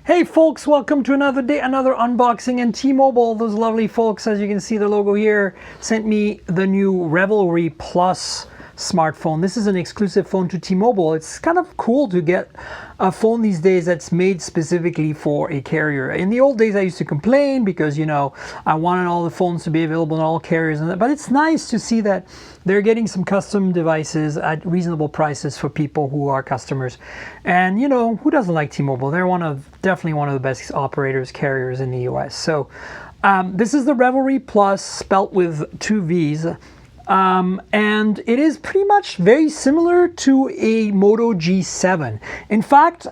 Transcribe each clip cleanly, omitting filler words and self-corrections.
Hey folks, welcome to another day, another unboxing. And T-Mobile, those lovely folks, as you can see the logo here, sent me the new REVVLRY Plus smartphone. This is an exclusive phone to T-Mobile. It's kind of cool to get a phone these days that's made specifically for a carrier. In the old days I used to complain because, you know, I wanted all the phones to be available on all carriers, but it's nice to see that they're getting some custom devices at reasonable prices for people who are customers. And you know, who doesn't like T-Mobile? They're definitely one of the best operators, carriers in the US. So this is the REVVLRY Plus, spelt with 2 V's. And it is pretty much very similar to a Moto G7. In fact,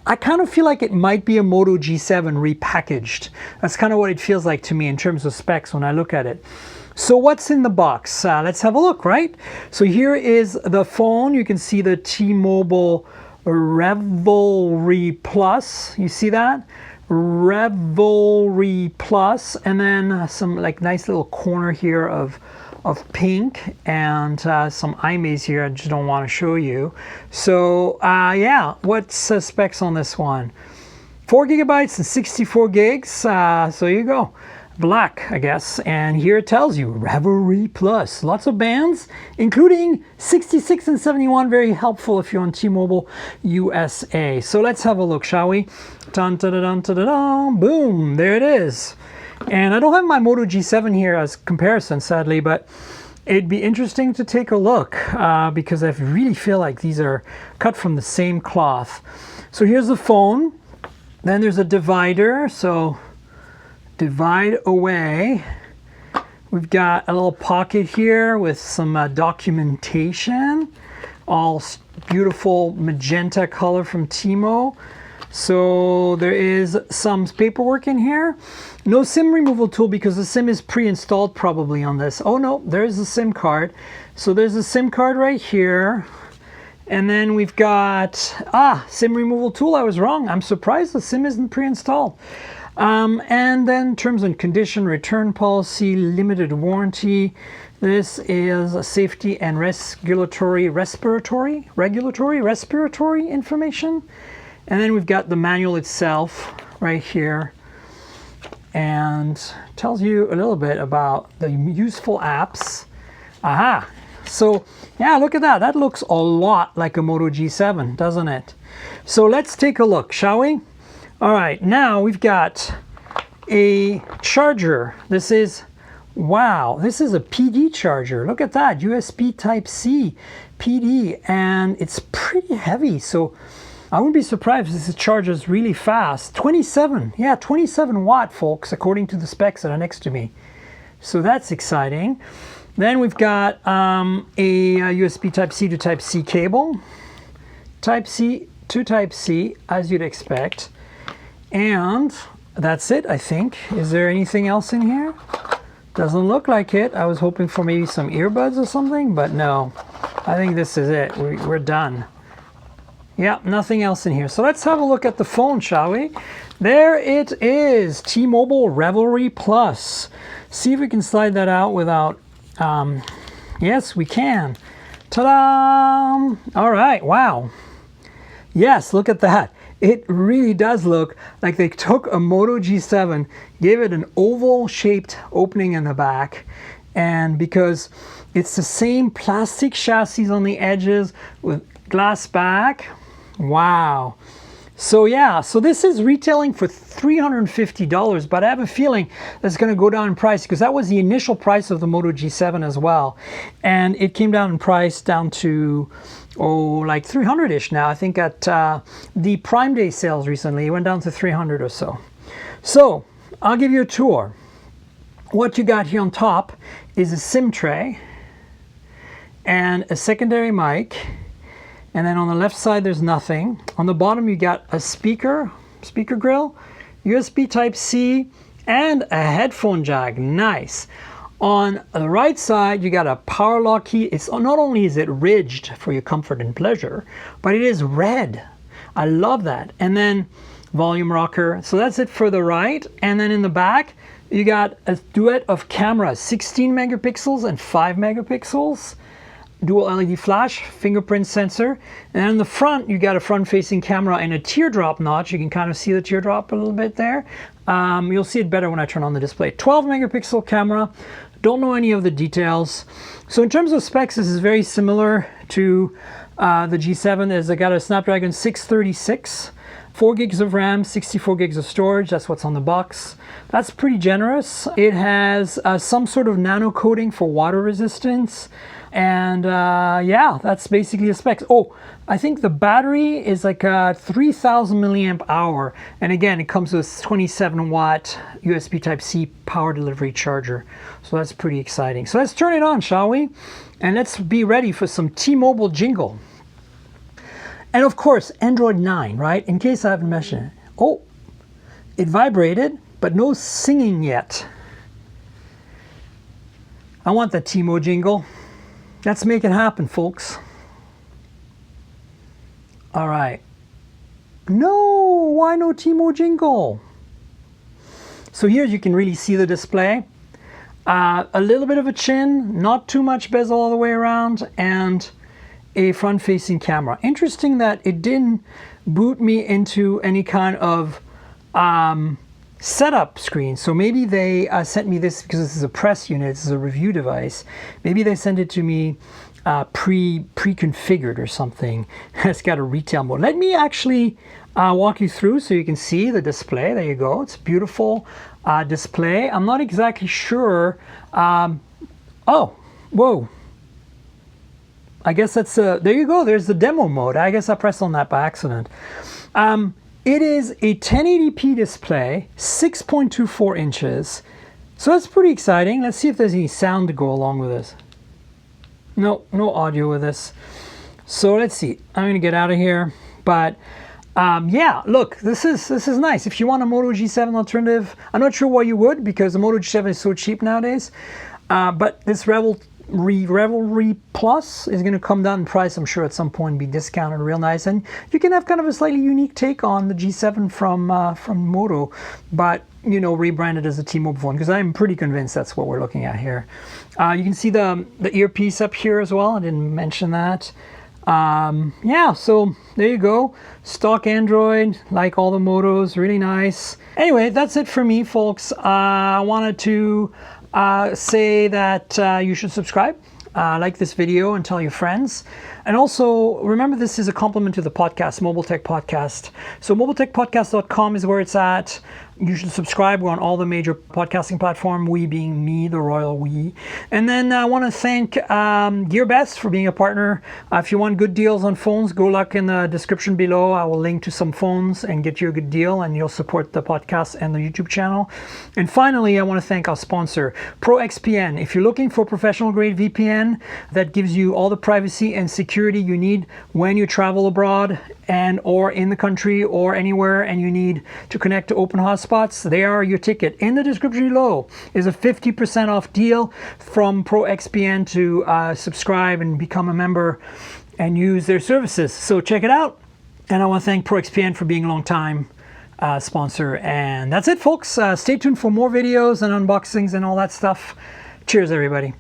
I kind of feel like it might be a Moto G7 repackaged. That's kind of what it feels like to me in terms of specs when I look at it. So what's in the box? Let's have a look, right? So here is the phone. You can see the T-Mobile REVVLRY Plus. You see that? REVVLRY Plus, and then some like nice little corner here of pink and some iMaze here I just don't want to show you. So yeah, what's specs on this one? 4 gigabytes and 64 gigs. So you go. Black, I guess, and here it tells you REVVLRY Plus. Lots of bands, including 66 and 71. Very helpful if you're on T-Mobile USA. So let's have a look, shall we? Dun, dun, dun, dun, dun, dun, boom, there it is. And I don't have my Moto G7 here as comparison, sadly, but it'd be interesting to take a look because I really feel like these are cut from the same cloth. So here's the phone. Then there's a divider, so divide away. We've got a little pocket here with some documentation, all beautiful magenta color from T-Mo. So there is some paperwork in here. No SIM removal tool because the SIM is pre-installed probably on this. Oh no, there is a SIM card. So there's a SIM card right here. And then we've got, SIM removal tool. I was wrong. I'm surprised the SIM isn't pre-installed. And then terms and condition, return policy, limited warranty. This is a safety and respiratory information. And then we've got the manual itself right here, and tells you a little bit about the useful apps. Aha! So yeah, look at that. That looks a lot like a Moto G7, doesn't it? So let's take a look, shall we? All right, now we've got a charger. This is, wow, this is a PD charger. Look at that, USB Type-C PD, and it's pretty heavy. So I wouldn't be surprised if this charges really fast. 27 watt, folks, according to the specs that are next to me. So that's exciting. Then we've got a USB Type-C to Type-C cable. Type-C to Type-C, as you'd expect. And that's it, I think. Is there anything else in here? Doesn't look like it. I was hoping for maybe some earbuds or something, but no. I think this is it. We're done. Yeah, nothing else in here. So let's have a look at the phone, shall we? There it is, T-Mobile REVVLRY Plus. See if we can slide that out without, yes, we can. Ta-da! All right, wow. Yes, look at that. It really does look like they took a Moto G7, gave it an oval-shaped opening in the back, and because it's the same plastic chassis on the edges with glass back. Wow. So yeah, so this is retailing for $350, but I have a feeling that's going to go down in price because that was the initial price of the Moto G7 as well. And it came down in price down to, like 300-ish now. I think at the Prime Day sales recently, it went down to 300 or so. So I'll give you a tour. What you got here on top is a SIM tray and a secondary mic. And then on the left side, there's nothing. On the bottom, you got a speaker grill, USB Type-C, and a headphone jack. Nice. On the right side, you got a power lock key. It's not only is it ridged for your comfort and pleasure, but it is red. I love that. And then volume rocker. So that's it for the right. And then in the back, you got a duet of cameras, 16 megapixels and 5 megapixels. dual LED flash, fingerprint sensor, and in the front you got a front-facing camera and a teardrop notch. You can kind of see the teardrop a little bit there. You'll see it better when I turn on the display. 12 megapixel camera. Don't know any of the details. So in terms of specs, this is very similar to the G7. As I got a Snapdragon 636, 4 gigs of RAM, 64 gigs of storage. That's what's on the box. That's pretty generous. It has some sort of nano coating for water resistance. And yeah, that's basically the specs. Oh, I think the battery is like a 3000 milliamp hour. And again, it comes with 27 watt USB Type-C power delivery charger. So that's pretty exciting. So let's turn it on, shall we? And let's be ready for some T-Mobile jingle. And of course, Android 9, right? In case I haven't mentioned it. Oh, it vibrated, but no singing yet. I want that T-Mo jingle. Let's make it happen, folks. All right. No, why no T-Mo jingle? So here you can really see the display. A little bit of a chin, not too much bezel all the way around, and a front-facing camera. Interesting that it didn't boot me into any kind of setup screen. So maybe they sent me this because this is a press unit, this is a review device. Maybe they sent it to me pre-configured or something. It's got a retail mode. Let me actually walk you through so you can see the display. There you go. It's a beautiful display. I'm not exactly sure. Oh, whoa. I guess that's, there you go. There's the demo mode. I guess I pressed on that by accident. It is a 1080p display, 6.24 inches. So that's pretty exciting. Let's see if there's any sound to go along with this. No audio with this. So let's see. I'm gonna get out of here. But yeah, look, this is nice. If you want a Moto G7 alternative, I'm not sure why you would, because the Moto G7 is so cheap nowadays. But this REVVLRY Plus is going to come down in price, I'm sure, at some point, be discounted real nice, and you can have kind of a slightly unique take on the G7 from Moto, but you know, rebranded as a T-Mobile phone, because I'm pretty convinced that's what we're looking at here. You can see the earpiece up here as well. I didn't mention that. Yeah, so there you go. Stock Android, like all the Motos, really nice. Anyway, that's it for me, folks. I wanted to say that you should subscribe, like this video, and tell your friends. And also, remember, this is a compliment to the podcast, Mobile Tech Podcast. So mobiletechpodcast.com is where it's at. You should subscribe. We're on all the major podcasting platforms, we being me, the royal we. And then I want to thank GearBest for being a partner. If you want good deals on phones, go look in the description below. I will link to some phones and get you a good deal, and you'll support the podcast and the YouTube channel. And finally, I want to thank our sponsor, ProXPN. If you're looking for professional grade VPN that gives you all the privacy and security you need when you travel abroad and or in the country or anywhere, and you need to connect to open hotspots, they are your ticket. In the description below is a 50% off deal from ProXPN to subscribe and become a member and use their services. So check it out. And I want to thank ProXPN for being a long time sponsor. And that's it, folks. Stay tuned for more videos and unboxings and all that stuff. Cheers, everybody.